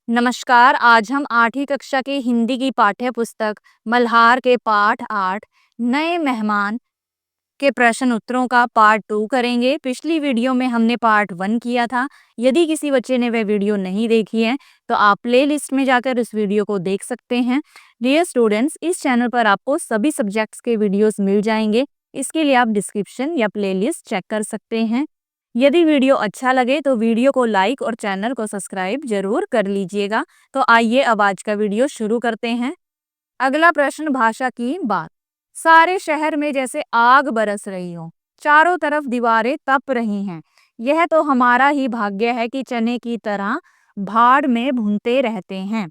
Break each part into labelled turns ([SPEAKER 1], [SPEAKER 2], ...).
[SPEAKER 1] नमस्कार। आज हम 8वीं कक्षा की हिंदी की पाठ्य पुस्तक मल्हार के पाठ 8 नए मेहमान के प्रश्न उत्तरों का पार्ट 2 करेंगे। पिछली वीडियो में हमने पार्ट 1 किया था। यदि किसी बच्चे ने वह वीडियो नहीं देखी है तो आप प्लेलिस्ट में जाकर इस वीडियो को देख सकते हैं। डियर स्टूडेंट्स, इस चैनल पर आपको सभी सब्जेक्ट्स के वीडियोस मिल जाएंगे। इसके लिए आप डिस्क्रिप्शन या प्लेलिस्ट चेक कर सकते हैं। यदि वीडियो अच्छा लगे तो वीडियो को लाइक और चैनल को सब्सक्राइब जरूर कर लीजिएगा। तो आइए अब आज का वीडियो शुरू करते हैं। अगला प्रश्न, भाषा की बात। सारे शहर में जैसे आग बरस रही हो, चारों तरफ दीवारें तप रही हैं। यह तो हमारा ही भाग्य है कि चने की तरह भाड़ में भूनते रहते हैं।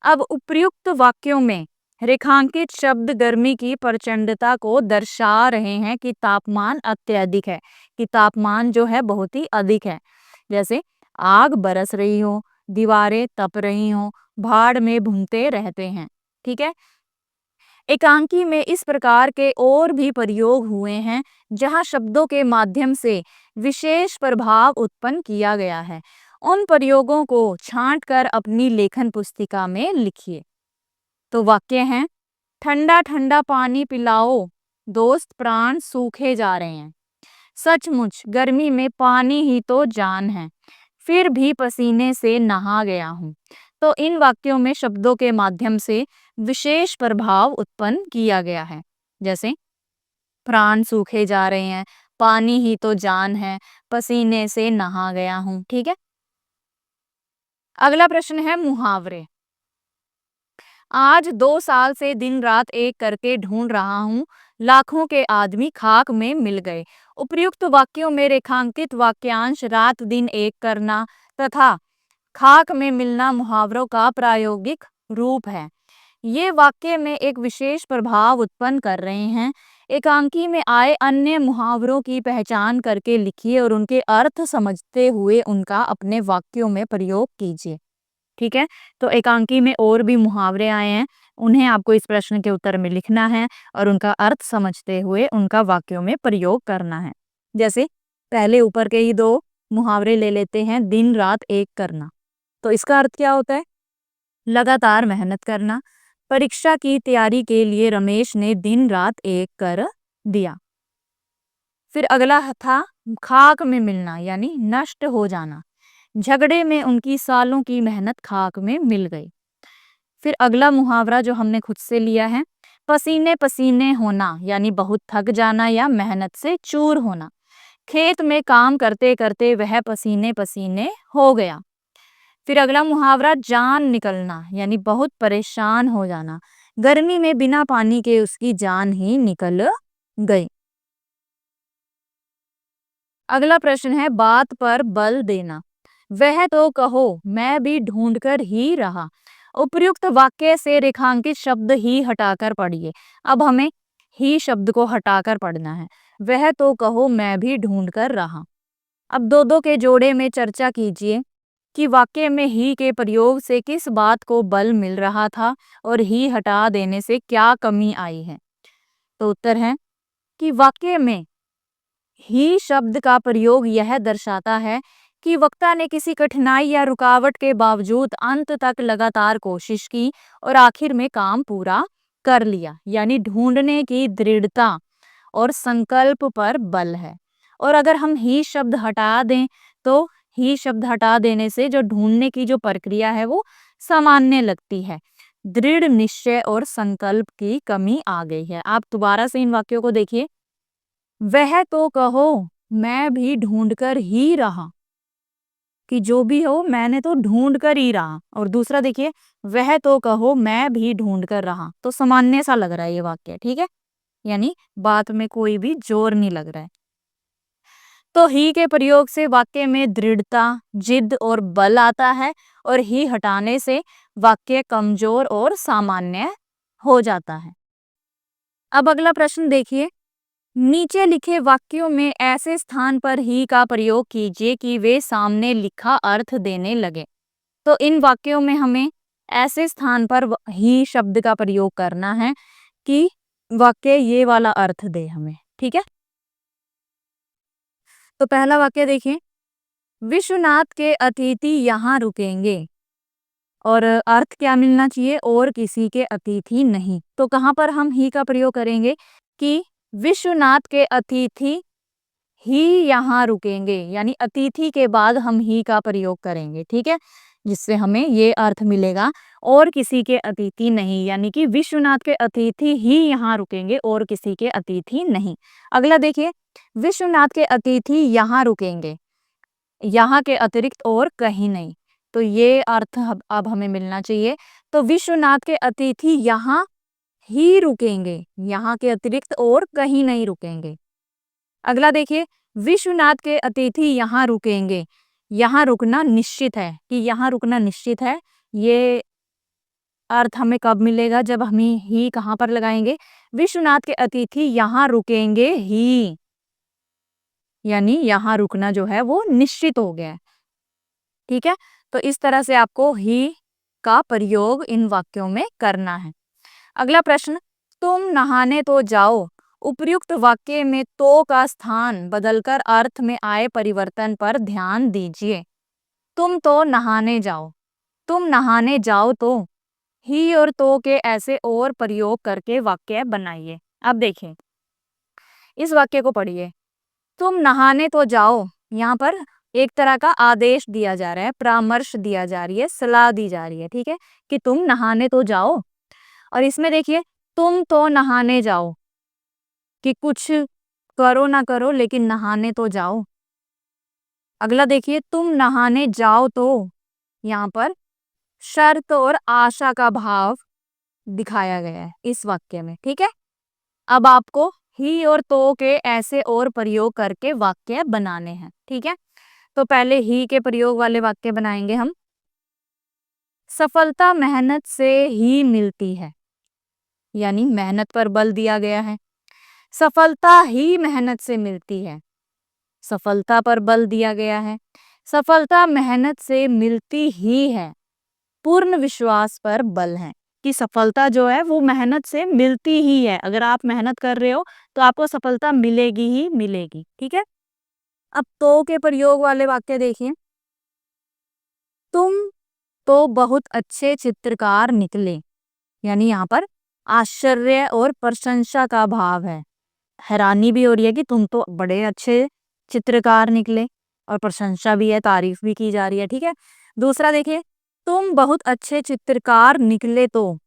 [SPEAKER 1] अब उपर्युक्त वाक्यों में रेखांकित शब्द गर्मी की प्रचंडता को दर्शा रहे हैं कि तापमान अत्यधिक है, कि तापमान जो है बहुत ही अधिक है। जैसे आग बरस रही हो, दीवारें तप रही हो, भाड़ में भूनते रहते हैं। ठीक है। एकांकी में इस प्रकार के और भी प्रयोग हुए हैं जहां शब्दों के माध्यम से विशेष प्रभाव उत्पन्न किया गया है। उन प्रयोगों को छांटकर अपनी लेखन पुस्तिका में लिखिए। तो वाक्य हैं, ठंडा ठंडा पानी पिलाओ, दोस्त प्राण सूखे जा रहे हैं। सचमुच गर्मी में पानी ही तो जान है, फिर भी पसीने से नहा गया हूँ। तो इन वाक्यों में शब्दों के माध्यम से विशेष प्रभाव उत्पन्न किया गया है। जैसे प्राण सूखे जा रहे हैं, पानी ही तो जान है, पसीने से नहा गया हूँ। ठीक है। अगला प्रश्न है मुहावरे। आज 2 साल से दिन रात एक करके ढूंढ रहा हूँ, लाखों के आदमी खाक में मिल गए। उपर्युक्त वाक्यों में रेखांकित वाक्यांश रात दिन एक करना तथा खाक में मिलना मुहावरों का प्रायोगिक रूप है। ये वाक्य में एक विशेष प्रभाव उत्पन्न कर रहे हैं। एकांकी में आए अन्य मुहावरों की पहचान करके लिखिए और उनके अर्थ समझते हुए उनका अपने वाक्यों में प्रयोग कीजिए। ठीक है। तो एकांकी में और भी मुहावरे आए हैं, उन्हें आपको इस प्रश्न के उत्तर में लिखना है और उनका अर्थ समझते हुए उनका वाक्यों में प्रयोग करना है। जैसे पहले ऊपर के ही 2 मुहावरे ले लेते हैं। दिन रात एक करना, तो इसका अर्थ क्या होता है? लगातार मेहनत करना। परीक्षा की तैयारी के लिए रमेश ने दिन रात एक कर दिया। फिर अगला था खाक में मिलना, यानी नष्ट हो जाना। झगड़े में उनकी सालों की मेहनत खाक में मिल गई। फिर अगला मुहावरा जो हमने खुद से लिया है, पसीने पसीने होना, यानी बहुत थक जाना या मेहनत से चूर होना। खेत में काम करते करते वह पसीने पसीने हो गया। फिर अगला मुहावरा जान निकलना, यानी बहुत परेशान हो जाना। गर्मी में बिना पानी के उसकी जान ही निकल गई। अगला प्रश्न है बात पर बल देना। वह तो कहो मैं भी ढूंढकर ही रहा। उपर्युक्त वाक्य से रेखांकित शब्द ही हटाकर पढ़िए। अब हमें ही शब्द को हटाकर पढ़ना है। वह तो कहो मैं भी ढूंढकर रहा। अब दो दो के जोड़े में चर्चा कीजिए कि वाक्य में ही के प्रयोग से किस बात को बल मिल रहा था और ही हटा देने से क्या कमी आई है। तो उत्तर है कि वाक्य में ही शब्द का प्रयोग यह दर्शाता है कि वक्ता ने किसी कठिनाई या रुकावट के बावजूद अंत तक लगातार कोशिश की और आखिर में काम पूरा कर लिया, यानी ढूंढने की दृढ़ता और संकल्प पर बल है। और अगर हम ही शब्द हटा दें तो ही शब्द हटा देने से जो ढूंढने की जो प्रक्रिया है वो सामान्य लगती है। दृढ़ निश्चय और संकल्प की कमी आ गई है। आप दोबारा से इन वाक्यों को देखिए। वह तो कहो मैं भी ढूंढ कर ही रहा, कि जो भी हो मैंने तो ढूंढ कर ही रहा। और दूसरा देखिए, वह तो कहो मैं भी ढूंढ कर रहा। तो सामान्य सा लग रहा है ये वाक्य। ठीक है, यानी बात में कोई भी जोर नहीं लग रहा है। तो ही के प्रयोग से वाक्य में दृढ़ता, जिद और बल आता है और ही हटाने से वाक्य कमजोर और सामान्य हो जाता है। अब अगला प्रश्न देखिए। नीचे लिखे वाक्यों में ऐसे स्थान पर ही का प्रयोग कीजिए कि वे सामने लिखा अर्थ देने लगे। तो इन वाक्यों में हमें ऐसे स्थान पर ही शब्द का प्रयोग करना है कि वाक्य ये वाला अर्थ दे हमें। ठीक है। तो पहला वाक्य देखिए, विश्वनाथ के अतिथि यहाँ रुकेंगे। और अर्थ क्या मिलना चाहिए, और किसी के अतिथि नहीं। तो कहाँ पर हम ही का प्रयोग करेंगे कि विश्वनाथ के अतिथि ही यहाँ रुकेंगे, यानी अतिथि के बाद हम ही का प्रयोग करेंगे, ठीक है, जिससे हमें ये अर्थ मिलेगा और किसी के अतिथि नहीं, यानी कि विश्वनाथ के अतिथि ही यहाँ रुकेंगे और किसी के अतिथि नहीं। अगला देखिए, विश्वनाथ के अतिथि यहाँ रुकेंगे, यहाँ के अतिरिक्त और कहीं नहीं। तो ये अर्थ अब हमें मिलना चाहिए। तो विश्वनाथ के अतिथि यहाँ ही रुकेंगे, यहाँ के अतिरिक्त और कहीं नहीं रुकेंगे। अगला देखिए, विश्वनाथ के अतिथि यहाँ रुकेंगे, यहाँ रुकना निश्चित है, कि यहाँ रुकना निश्चित है। ये अर्थ हमें कब मिलेगा, जब हम ही कहाँ पर लगाएंगे, विश्वनाथ के अतिथि यहाँ रुकेंगे ही, यानी यहाँ रुकना जो है वो निश्चित हो गया है, ठीक है। तो इस तरह से आपको ही का प्रयोग इन वाक्यों में करना है। अगला प्रश्न, तुम नहाने तो जाओ, उपर्युक्त वाक्य में तो का स्थान बदलकर अर्थ में आए परिवर्तन पर ध्यान दीजिए। तुम तो नहाने जाओ, तुम नहाने जाओ तो ही और तो के ऐसे और प्रयोग करके वाक्य बनाइए। अब देखें, इस वाक्य को पढ़िए। तुम नहाने तो जाओ, यहाँ पर एक तरह का आदेश दिया जा रहा है, परामर्श दिया जा रही है, सलाह दी जा रही है, ठीक है, कि तुम नहाने तो जाओ। और इसमें देखिए, तुम तो नहाने जाओ, कि कुछ करो ना करो लेकिन नहाने तो जाओ। अगला देखिए, तुम नहाने जाओ तो, यहाँ पर शर्त और आशा का भाव दिखाया गया है इस वाक्य में, ठीक है। अब आपको ही और तो के ऐसे और प्रयोग करके वाक्य बनाने हैं, ठीक है। तो पहले ही के प्रयोग वाले वाक्य बनाएंगे हम। सफलता मेहनत से ही मिलती है, यानी मेहनत पर बल दिया गया है। सफलता ही मेहनत से मिलती है, सफलता पर बल दिया गया है। सफलता मेहनत से मिलती ही है, पूर्ण विश्वास पर बल है, कि सफलता जो है वो मेहनत से मिलती ही है। अगर आप मेहनत कर रहे हो तो आपको सफलता मिलेगी ही मिलेगी, ठीक है। अब तो के प्रयोग वाले वाक्य देखिए। तुम तो बहुत अच्छे चित्रकार निकले, यानी यहाँ पर आश्चर्य और प्रशंसा का भाव है, हैरानी भी हो रही है कि तुम तो बड़े अच्छे चित्रकार निकले, और प्रशंसा भी है, तारीफ भी की जा रही है, ठीक है। दूसरा देखिए, तुम बहुत अच्छे चित्रकार निकले तो,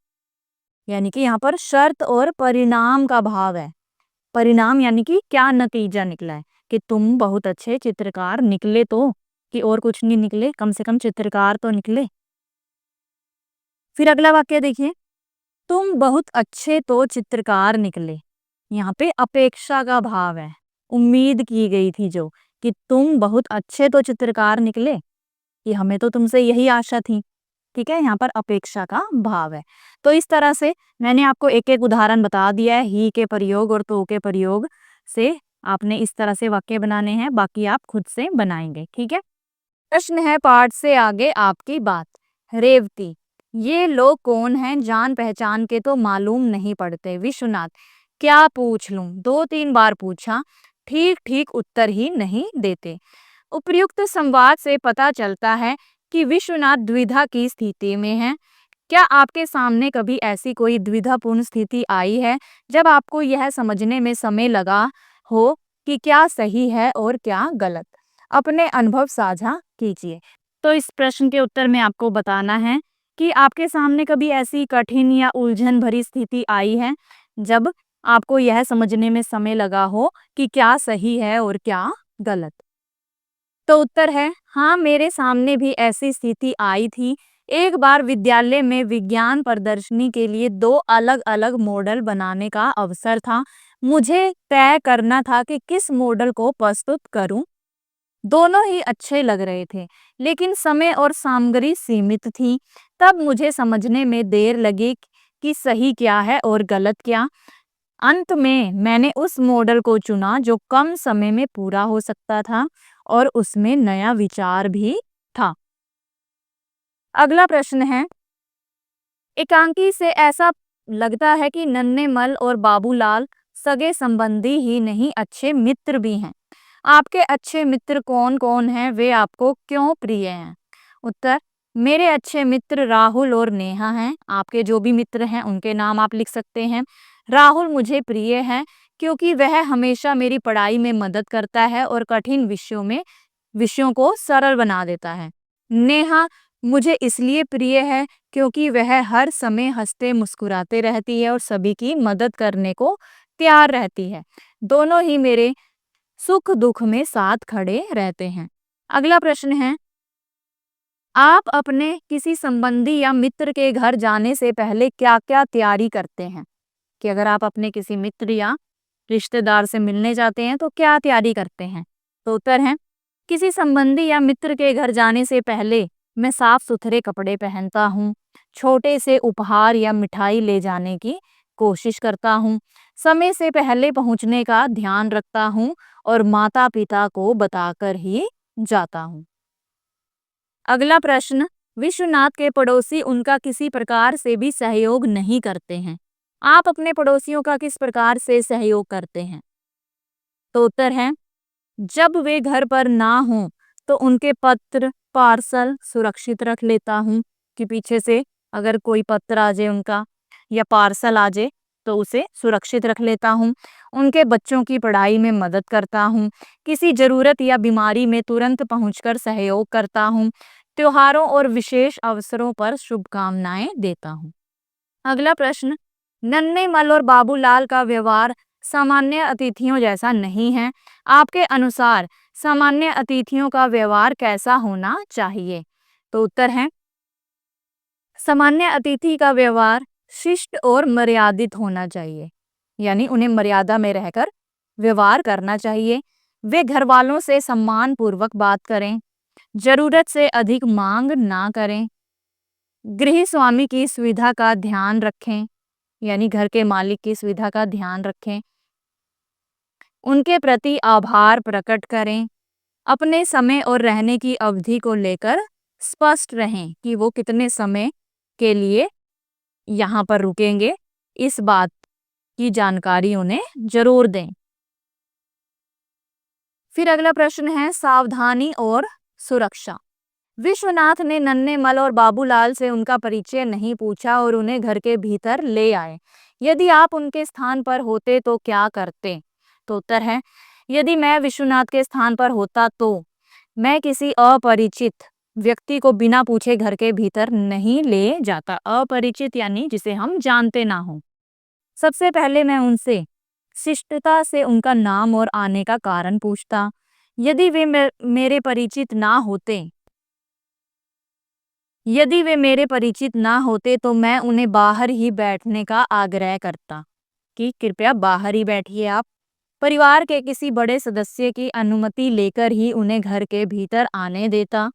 [SPEAKER 1] यानी कि यहाँ पर शर्त और परिणाम का भाव है। परिणाम यानी कि क्या नतीजा निकला है, कि तुम बहुत अच्छे चित्रकार निकले तो, कि और कुछ नहीं निकले, कम से कम चित्रकार तो निकले। फिर अगला वाक्य देखिए, तुम बहुत अच्छे तो चित्रकार निकले, यहाँ पे अपेक्षा का भाव है, उम्मीद की गई थी जो, कि तुम बहुत अच्छे तो चित्रकार निकले, कि हमें तो तुमसे यही आशा थी, ठीक है। यहाँ पर अपेक्षा का भाव है। तो इस तरह से मैंने आपको एक एक उदाहरण बता दिया है, ही के प्रयोग और तो के प्रयोग से आपने इस तरह से वाक्य बनाने हैं, बाकी आप खुद से बनाएंगे, ठीक है। प्रश्न है पाठ से आगे आपकी बात। रेवती, ये लोग कौन हैं, जान पहचान के तो मालूम नहीं पड़ते। विश्वनाथ, क्या पूछ लूं, 2-3 बार पूछा, ठीक ठीक उत्तर ही नहीं देते। उपर्युक्त संवाद से पता चलता है कि विश्वनाथ द्विधा की स्थिति में हैं। क्या आपके सामने कभी ऐसी कोई द्विधापूर्ण स्थिति आई है जब आपको यह समझने में समय लगा हो कि क्या सही है और क्या गलत? अपने अनुभव साझा कीजिए। तो इस प्रश्न के उत्तर में आपको बताना है कि आपके सामने कभी ऐसी कठिन या उलझन भरी स्थिति आई है जब आपको यह समझने में समय लगा हो कि क्या सही है और क्या गलत। तो उत्तर है हाँ, मेरे सामने भी ऐसी स्थिति आई थी। एक बार विद्यालय में विज्ञान प्रदर्शनी के लिए 2 अलग-अलग मॉडल बनाने का अवसर था। मुझे तय करना था कि किस मॉडल को प्रस्तुत करूं। दोनों ही अच्छे लग रहे थे, लेकिन समय और सामग्री सीमित थी। तब मुझे समझने में देर लगी कि सही क्या है और गलत क्या। अंत में मैंने उस मॉडल को चुना जो कम समय में पूरा हो सकता था और उसमें नया विचार भी था। अगला प्रश्न है, एकांकी से ऐसा लगता है कि नन्हेमल और बाबूलाल सगे संबंधी ही नहीं, अच्छे मित्र भी हैं। आपके अच्छे मित्र कौन कौन हैं, वे आपको क्यों प्रिय हैं? उत्तर, मेरे अच्छे मित्र राहुल और नेहा हैं। आपके जो भी मित्र हैं उनके नाम आप लिख सकते हैं। राहुल मुझे प्रिय है क्योंकि वह हमेशा मेरी पढ़ाई में मदद करता है और कठिन विषयों को सरल बना देता है। नेहा मुझे इसलिए प्रिय है क्योंकि वह हर समय हंसते मुस्कुराते रहती है और सभी की मदद करने को तैयार रहती है। दोनों ही मेरे सुख दुख में साथ खड़े रहते हैं। अगला प्रश्न है, आप अपने किसी संबंधी या मित्र के घर जाने से पहले क्या-क्या तैयारी करते हैं? कि अगर आप अपने किसी मित्र या रिश्तेदार से मिलने जाते हैं तो क्या तैयारी करते हैं? तो उत्तर है, किसी संबंधी या मित्र के घर जाने से पहले मैं साफ-सुथरे कपड़े पहनता हूँ, छोटे से उपहार या मिठाई ले जाने की कोशिश करता हूँ, समय से पहले पहुँचने का ध्यान रखता हूँ और माता-पिता को बताकर ही जाता हूँ। अगला प्रश्न, विश्वनाथ के पड़ोसी उनका किसी प्रकार से भी सहयोग नहीं करते हैं। आप अपने पड़ोसियों का किस प्रकार से सहयोग करते हैं? तो उत्तर है, जब वे घर पर ना हों तो उनके पत्र पार्सल सुरक्षित रख लेता हूँ कि पीछे से अगर कोई पत्र आ जाए उनका या पार्सल आ जाए तो उसे सुरक्षित रख लेता हूँ। उनके बच्चों की पढ़ाई में मदद करता हूँ। किसी जरूरत या बीमारी में तुरंत पहुंचकर सहयोग करता हूँ। त्योहारों और विशेष अवसरों पर शुभकामनाएं देता हूँ। अगला प्रश्न, नन्हे मल और बाबूलाल का व्यवहार सामान्य अतिथियों जैसा नहीं है। आपके अनुसार सामान्य अतिथियों का व्यवहार कैसा होना चाहिए? तो उत्तर है, सामान्य अतिथि का व्यवहार शिष्ट और मर्यादित होना चाहिए, यानी उन्हें मर्यादा में रहकर व्यवहार करना चाहिए। वे घर वालों से सम्मान पूर्वक बात करें, जरूरत से अधिक मांग ना करें, गृह स्वामी की सुविधा का ध्यान रखें, यानी घर के मालिक की सुविधा का ध्यान रखें, उनके प्रति आभार प्रकट करें, अपने समय और रहने की अवधि को लेकर स्पष्ट रहें कि वो कितने समय के लिए यहाँ पर रुकेंगे, इस बात की जानकारी उन्हें जरूर दें। फिर अगला प्रश्न है, सावधानी और सुरक्षा। विश्वनाथ ने नन्हेमल और बाबूलाल से उनका परिचय नहीं पूछा और उन्हें घर के भीतर ले आए। यदि आप उनके स्थान पर होते तो क्या करते? तो उत्तर है, यदि मैं विश्वनाथ के स्थान पर होता तो मैं किसी अपरिचित व्यक्ति को बिना पूछे घर के भीतर नहीं ले जाता। अपरिचित यानी जिसे हम जानते ना हो। सबसे पहले मैं उनसे शिष्टता से उनका नाम और आने का कारण पूछता। यदि वे मेरे परिचित ना होते तो मैं उन्हें बाहर ही बैठने का आग्रह करता कि कृपया बाहर ही बैठिए आप। परिवार के किसी बड़े सदस्य की अनुमति लेकर ही उन्हें घर के भीतर आने देता।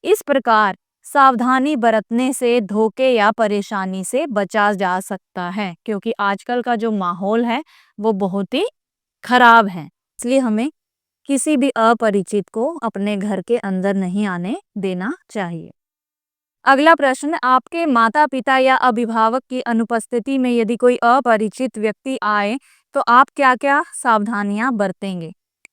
[SPEAKER 1] इस प्रकार सावधानी बरतने से धोखे या परेशानी से बचा जा सकता है, क्योंकि आजकल का जो माहौल है वो बहुत ही खराब है। इसलिए हमें किसी भी अपरिचित को अपने घर के अंदर नहीं आने देना चाहिए। अगला प्रश्न, आपके माता पिता या अभिभावक की अनुपस्थिति में यदि कोई अपरिचित व्यक्ति आए तो आप क्या क्या सावधानियां बरतेंगे?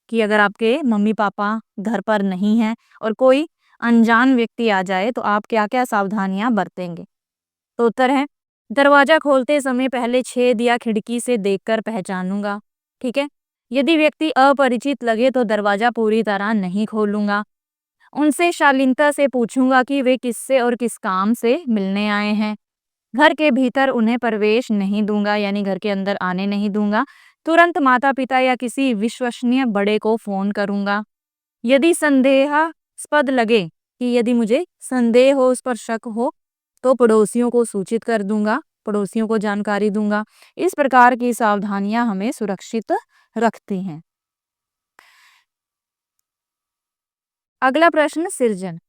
[SPEAKER 1] कि अगर आपके मम्मी पापा घर पर नहीं हैं और कोई अनजान व्यक्ति आ जाए तो आप क्या क्या सावधानियां बरतेंगे? तो उत्तर है, दरवाजा खोलते समय पहले छेद या खिड़की से देखकर पहचानूंगा। ठीक है, यदि व्यक्ति अपरिचित लगे तो दरवाजा पूरी तरह नहीं खोलूंगा। उनसे शालीनता से पूछूंगा कि वे किससे और किस काम से मिलने आए हैं। घर के भीतर उन्हें प्रवेश नहीं दूंगा, यानी घर के अंदर आने नहीं दूंगा। तुरंत माता पिता या किसी विश्वसनीय बड़े को फोन करूंगा। यदि संदेहास्पद लगे कि यदि मुझे संदेह हो, उस पर शक हो, तो पड़ोसियों को सूचित कर दूंगा, पड़ोसियों को जानकारी दूंगा। इस प्रकार की सावधानियां हमें सुरक्षित रखती हैं। अगला प्रश्न, सृजन।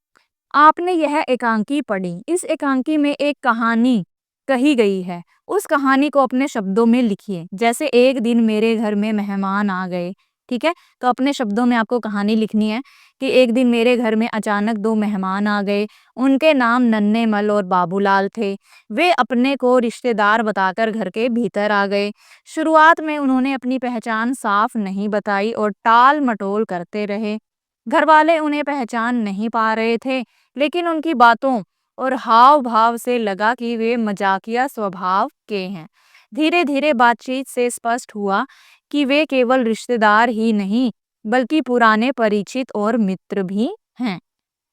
[SPEAKER 1] आपने यह एकांकी पढ़ी। इस एकांकी में एक कहानी कही गई है, उस कहानी को अपने शब्दों में लिखिए। जैसे एक दिन मेरे घर में मेहमान आ गए। ठीक है, तो अपने शब्दों में आपको कहानी लिखनी है कि एक दिन मेरे घर में अचानक दो मेहमान आ गए। उनके नाम नन्हेमल और बाबूलाल थे। वे अपने को रिश्तेदार बताकर घर के भीतर आ गए। शुरुआत में उन्होंने अपनी पहचान साफ नहीं बताई और टाल मटोल करते रहे। घर वाले उन्हें पहचान नहीं पा रहे थे, लेकिन उनकी बातों और हाव भाव से लगा कि वे मजाकिया स्वभाव के हैं। धीरे धीरे बातचीत से स्पष्ट हुआ कि वे केवल रिश्तेदार ही नहीं, बल्कि पुराने परिचित और मित्र भी हैं।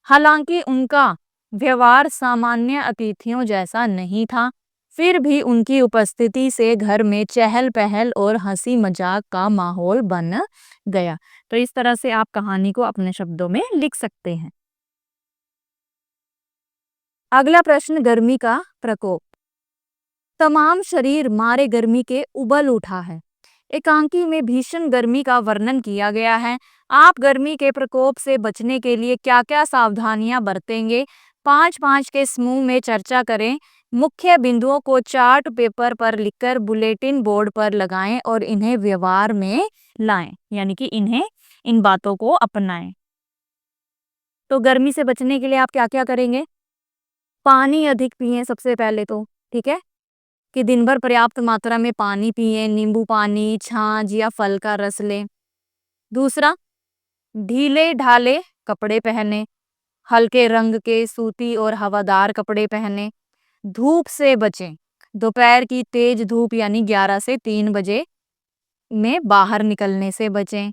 [SPEAKER 1] हालांकि उनका व्यवहार सामान्य अतिथियों जैसा नहीं था, फिर भी उनकी उपस्थिति से घर में चहल पहल और हंसी मजाक का माहौल बन गया। तो इस तरह से आप कहानी को अपने शब्दों में लिख सकते हैं। अगला प्रश्न, गर्मी का प्रकोप। तमाम शरीर मारे गर्मी के उबल उठा है। एकांकी में भीषण गर्मी का वर्णन किया गया है। आप गर्मी के प्रकोप से बचने के लिए क्या क्या सावधानियां बरतेंगे, 5-5 के समूह में चर्चा करें। मुख्य बिंदुओं को चार्ट पेपर पर लिखकर बुलेटिन बोर्ड पर लगाएं और इन्हें व्यवहार में लाएं, यानी कि इन बातों को अपनाएं। तो गर्मी से बचने के लिए आप क्या क्या करेंगे? पानी अधिक पिएं सबसे पहले तो, ठीक है, कि दिन भर पर्याप्त मात्रा में पानी पिएं, नींबू पानी, छाछ या फल का रस लें। दूसरा, ढीले ढाले कपड़े पहने, हल्के रंग के सूती और हवादार कपड़े पहने। धूप से बचें, दोपहर की तेज धूप यानी 11 से 3 बजे में बाहर निकलने से बचें।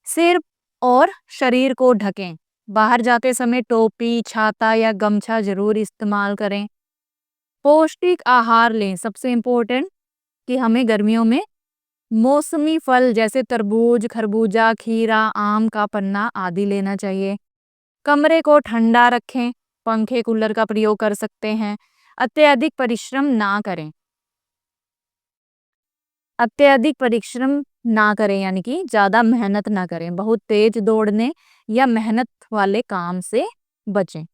[SPEAKER 1] सिर और शरीर को ढकें, बाहर जाते समय टोपी, छाता या गमछा जरूर इस्तेमाल करें। पौष्टिक आहार लें, सबसे इम्पोर्टेंट कि हमें गर्मियों में मौसमी फल जैसे तरबूज, खरबूजा, खीरा, आम का पन्ना आदि लेना चाहिए। कमरे को ठंडा रखें, पंखे कूलर का प्रयोग कर सकते हैं। अत्यधिक परिश्रम ना करें, अत्यधिक परिश्रम ना करें यानी कि ज्यादा मेहनत ना करें, बहुत तेज दौड़ने या मेहनत वाले काम से बचें।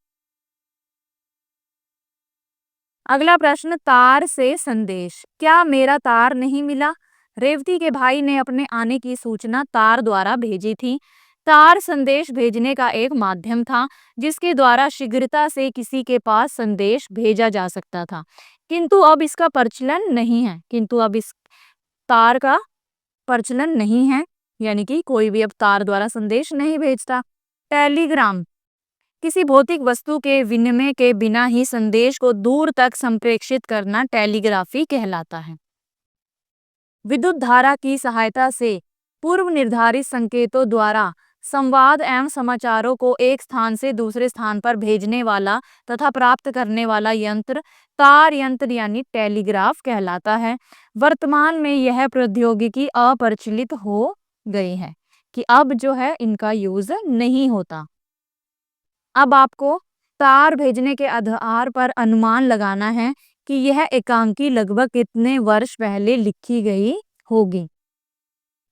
[SPEAKER 1] अगला प्रश्न, तार से संदेश। क्या मेरा तार नहीं मिला? रेवती के भाई ने अपने आने की सूचना तार द्वारा भेजी थी। तार संदेश भेजने का एक माध्यम था जिसके द्वारा शीघ्रता से किसी के पास संदेश भेजा जा सकता था। किंतु अब इस तार का प्रचलन नहीं है, यानी कि कोई भी अब तार द्वारा संदेश नहीं भेजता। टेलीग्राम, किसी भौतिक वस्तु के विनिमय के बिना ही संदेश को दूर तक संप्रेषित करना टेलीग्राफी कहलाता है। विद्युत धारा की सहायता से पूर्व निर्धारित संकेतों द्वारा संवाद एवं समाचारों को एक स्थान से दूसरे स्थान पर भेजने वाला तथा प्राप्त करने वाला यंत्र तार यंत्र यानी टेलीग्राफ कहलाता है। वर्तमान में यह प्रौद्योगिकी अप्रचलित हो गई है, कि अब जो है इनका यूज नहीं होता। अब आपको तार भेजने के आधार पर अनुमान लगाना है कि यह एकांकी लगभग कितने वर्ष पहले लिखी गई होगी।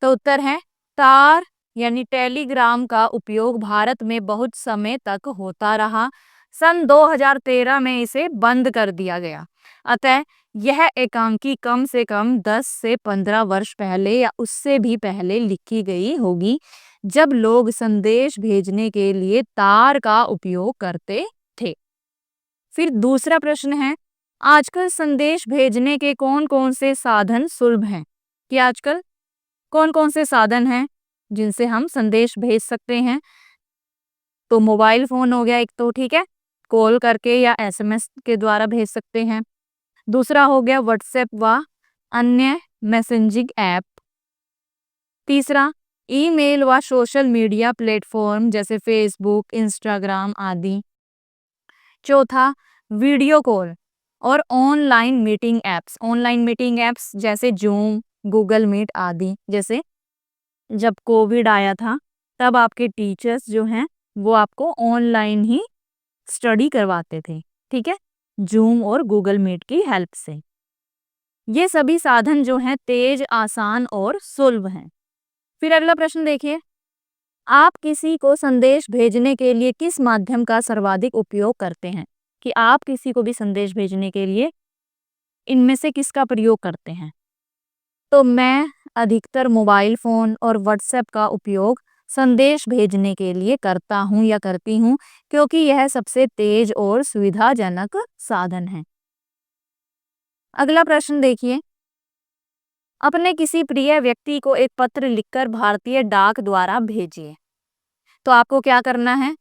[SPEAKER 1] तो उत्तर है, तार यानी टेलीग्राम का उपयोग भारत में बहुत समय तक होता रहा। सन 2013 में इसे बंद कर दिया गया। अतः यह एकांकी कम से कम 10 से 15 वर्ष पहले या उससे भी पहले लिखी गई होगी, जब लोग संदेश भेजने के लिए तार का उपयोग करते थे। फिर दूसरा प्रश्न है, आजकल संदेश भेजने के कौन कौन से साधन सुलभ हैं? कि आजकल कौन कौन से साधन हैं जिनसे हम संदेश भेज सकते हैं? तो मोबाइल फोन हो गया एक तो, ठीक है, कॉल करके या एसएमएस के द्वारा भेज सकते हैं। दूसरा हो गया व्हाट्सएप व अन्य मैसेजिंग ऐप। तीसरा, ईमेल व सोशल मीडिया प्लेटफॉर्म जैसे फेसबुक, इंस्टाग्राम आदि। चौथा, वीडियो कॉल और ऑनलाइन मीटिंग एप्स जैसे जूम, गूगल मीट आदि। जैसे जब कोविड आया था तब आपके टीचर्स जो हैं वो आपको ऑनलाइन ही स्टडी करवाते थे, ठीक है, जूम और गूगल मीट की हेल्प से। ये सभी साधन जो हैं तेज, आसान और सुलभ हैं। फिर अगला प्रश्न देखिए, आप किसी को संदेश भेजने के लिए किस माध्यम का सर्वाधिक उपयोग करते हैं? कि आप किसी को भी संदेश भेजने के लिए इनमें से किसका प्रयोग करते हैं? तो मैं अधिकतर मोबाइल फ़ोन और व्हाट्सएप का उपयोग संदेश भेजने के लिए करता हूँ या करती हूँ, क्योंकि यह सबसे तेज और सुविधाजनक साधन है। अगला प्रश्न देखिए, अपने किसी प्रिय व्यक्ति को एक पत्र लिखकर भारतीय डाक द्वारा भेजिए। तो आपको क्या करना है,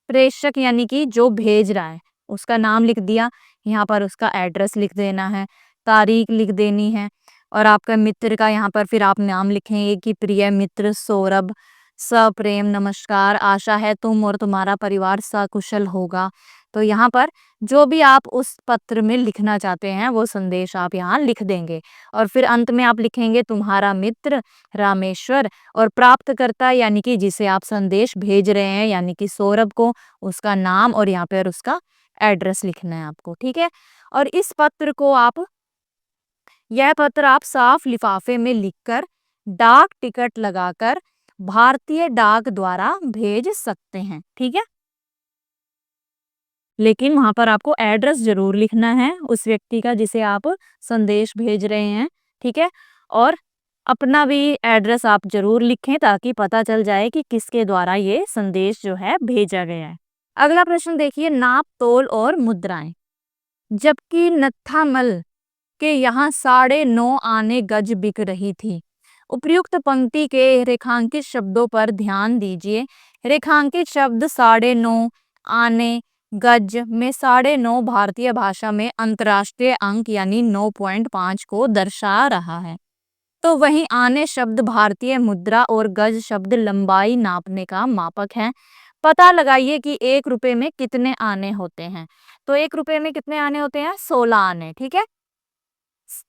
[SPEAKER 1] प्रेषक यानी कि जो भेज रहा है उसका नाम लिख दिया, यहाँ पर उसका एड्रेस लिख देना है, तारीख लिख देनी है, और आपका मित्र का यहाँ पर फिर आप नाम लिखेंगे कि प्रिय मित्र सौरभ, सप्रेम नमस्कार, आशा है तुम और तुम्हारा परिवार सकुशल होगा। तो यहाँ पर जो भी आप उस पत्र में लिखना चाहते हैं वो संदेश आप यहाँ लिख देंगे, और फिर अंत में आप लिखेंगे तुम्हारा मित्र रामेश्वर, और प्राप्तकर्ता यानी कि जिसे आप संदेश भेज रहे हैं यानी कि सौरभ को, उसका नाम और यहाँ पर उसका एड्रेस लिखना है आपको, ठीक है। और इस पत्र को यह पत्र आप साफ लिफाफे में लिखकर डाक टिकट लगाकर भारतीय डाक द्वारा भेज सकते हैं, ठीक है। लेकिन वहां पर आपको एड्रेस जरूर लिखना है उस व्यक्ति का जिसे आप संदेश भेज रहे हैं, ठीक है। और अपना भी एड्रेस आप जरूर लिखें ताकि पता चल जाए कि किसके द्वारा ये संदेश जो है भेजा गया है। अगला प्रश्न देखिए, नाप तोल और मुद्राएं। जबकि नत्थामल के यहाँ 9.5 आने गज बिक रही थी। उपर्युक्त पंक्ति के रेखांकित शब्दों पर ध्यान दीजिए। रेखांकित शब्द 9.5 आने गज में 9.5 भारतीय भाषा में अंतर्राष्ट्रीय अंक यानी 9.5 को दर्शा रहा है। तो वहीं आने शब्द भारतीय मुद्रा और गज शब्द लंबाई नापने का मापक है। पता लगाइए कि 1 रुपए में कितने आने होते हैं। तो 1 रुपए में कितने आने होते हैं, 16 आने, ठीक है।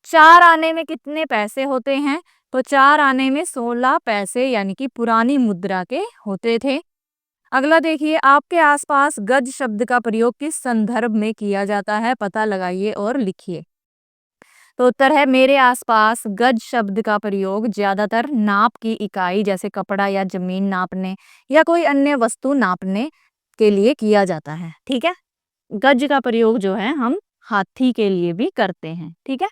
[SPEAKER 1] 4 आने में कितने पैसे होते हैं, तो 4 आने में 16 पैसे यानी कि पुरानी मुद्रा के होते थे। अगला देखिए, आपके आसपास गज शब्द का प्रयोग किस संदर्भ में किया जाता है, पता लगाइए और लिखिए। तो उत्तर है, मेरे आसपास गज शब्द का प्रयोग ज्यादातर नाप की इकाई जैसे कपड़ा या जमीन नापने या कोई अन्य वस्तु नापने के लिए किया जाता है, ठीक है। गज का प्रयोग जो है हम हाथी के लिए भी करते हैं, ठीक है।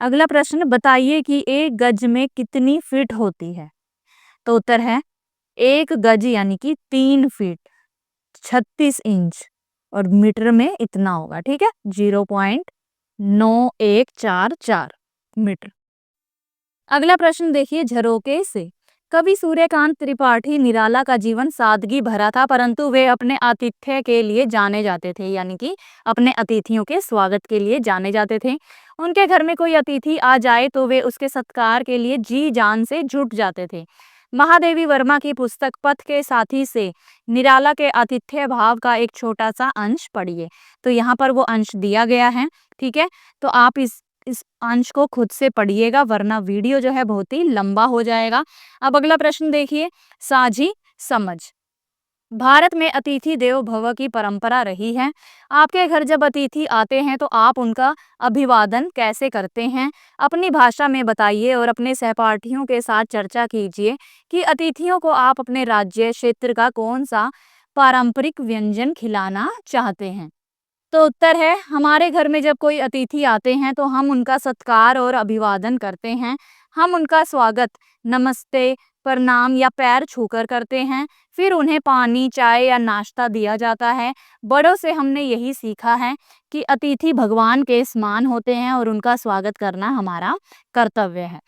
[SPEAKER 1] अगला प्रश्न, बताइए कि 1 गज में कितनी फीट होती है। तो उत्तर है, 1 गज यानी कि 3 फीट 36 इंच, और मीटर में इतना होगा, ठीक है, 0.9144 मीटर। अगला प्रश्न देखिए, झरोके से। कवि सूर्यकांत त्रिपाठी निराला का जीवन सादगी भरा था, परंतु वे अपने आतिथ्य के लिए जाने जाते थे, यानी कि अपने अतिथियों के स्वागत के लिए जाने जाते थे। उनके घर में कोई अतिथि आ जाए तो वे उसके सत्कार के लिए जी जान से जुट जाते थे। महादेवी वर्मा की पुस्तक पथ के साथी से निराला के आतिथ्य भाव का एक छोटा सा अंश पढ़िए। तो यहाँ पर वो अंश दिया गया है, ठीक है। तो आप इस अंश को खुद से पढ़िएगा, वरना वीडियो जो है बहुत ही लंबा हो जाएगा। अब अगला प्रश्न देखिए, साझी समझ। भारत में अतिथि देवो भव की परंपरा रही है। आपके घर जब अतिथि आते हैं तो आप उनका अभिवादन कैसे करते हैं, अपनी भाषा में बताइए और अपने सहपाठियों के साथ चर्चा कीजिए कि अतिथियों को आप अपने राज्य क्षेत्र का कौन सा पारंपरिक व्यंजन खिलाना चाहते हैं। तो उत्तर है, हमारे घर में जब कोई अतिथि आते हैं तो हम उनका सत्कार और अभिवादन करते हैं। हम उनका स्वागत नमस्ते, प्रणाम या पैर छूकर करते हैं। फिर उन्हें पानी, चाय या नाश्ता दिया जाता है। बड़ों से हमने यही सीखा है कि अतिथि भगवान के समान होते हैं और उनका स्वागत करना हमारा कर्तव्य है।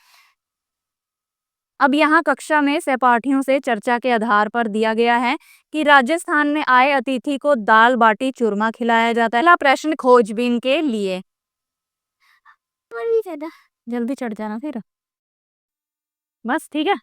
[SPEAKER 1] अब यहाँ कक्षा में सहपाठियों से चर्चा के आधार पर दिया गया है कि राजस्थान में आए अतिथि को दाल बाटी चूरमा खिलाया जाता है। पहला प्रश्न खोजबीन के लिए, जल्दी चढ़ जाना फिर, बस ठीक है।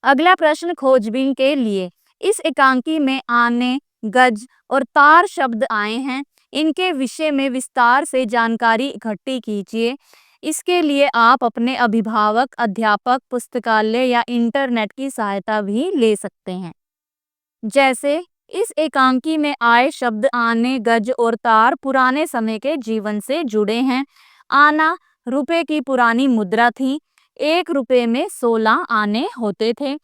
[SPEAKER 1] अगला प्रश्न खोजबीन के लिए, इस एकांकी में आने, गज और तार शब्द आए हैं। इनके विषय में विस्तार से जानकारी इकट्ठी कीजिए। इसके लिए आप अपने अभिभावक, अध्यापक, पुस्तकालय या इंटरनेट की सहायता भी ले सकते हैं। जैसे इस एकांकी में आए शब्द आने, गज और तार पुराने समय के जीवन से जुड़े हैं। आना रुपए की पुरानी मुद्रा थी। 1 रुपए में 16 आने होते थे।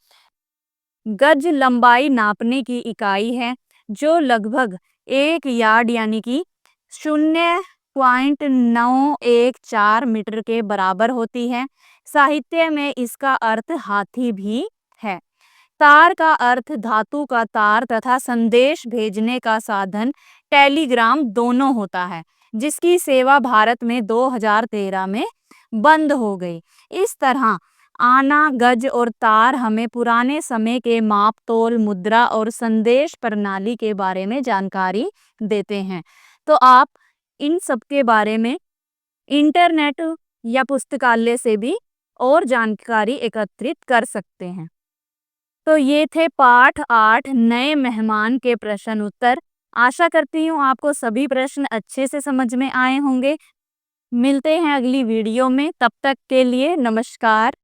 [SPEAKER 1] गज लंबाई नापने की इकाई है जो लगभग 1 यार्ड यानी कि 0.914 मीटर के बराबर होती है। साहित्य में इसका अर्थ हाथी भी है। तार का अर्थ धातु का तार तथा संदेश भेजने का साधन टेलीग्राम दोनों होता है, जिसकी सेवा भारत में 2013 में बंद हो गई। इस तरह आना, गज और तार हमें पुराने समय के माप तोल, मुद्रा और संदेश प्रणाली के बारे में जानकारी देते हैं। तो आप इन सब के बारे में इंटरनेट या पुस्तकालय से भी और जानकारी एकत्रित कर सकते हैं। तो ये थे पाठ 8 नए मेहमान के प्रश्न उत्तर। आशा करती हूँ आपको सभी प्रश्न अच्छे से समझ में आए होंगे। मिलते हैं अगली वीडियो में, तब तक के लिए नमस्कार।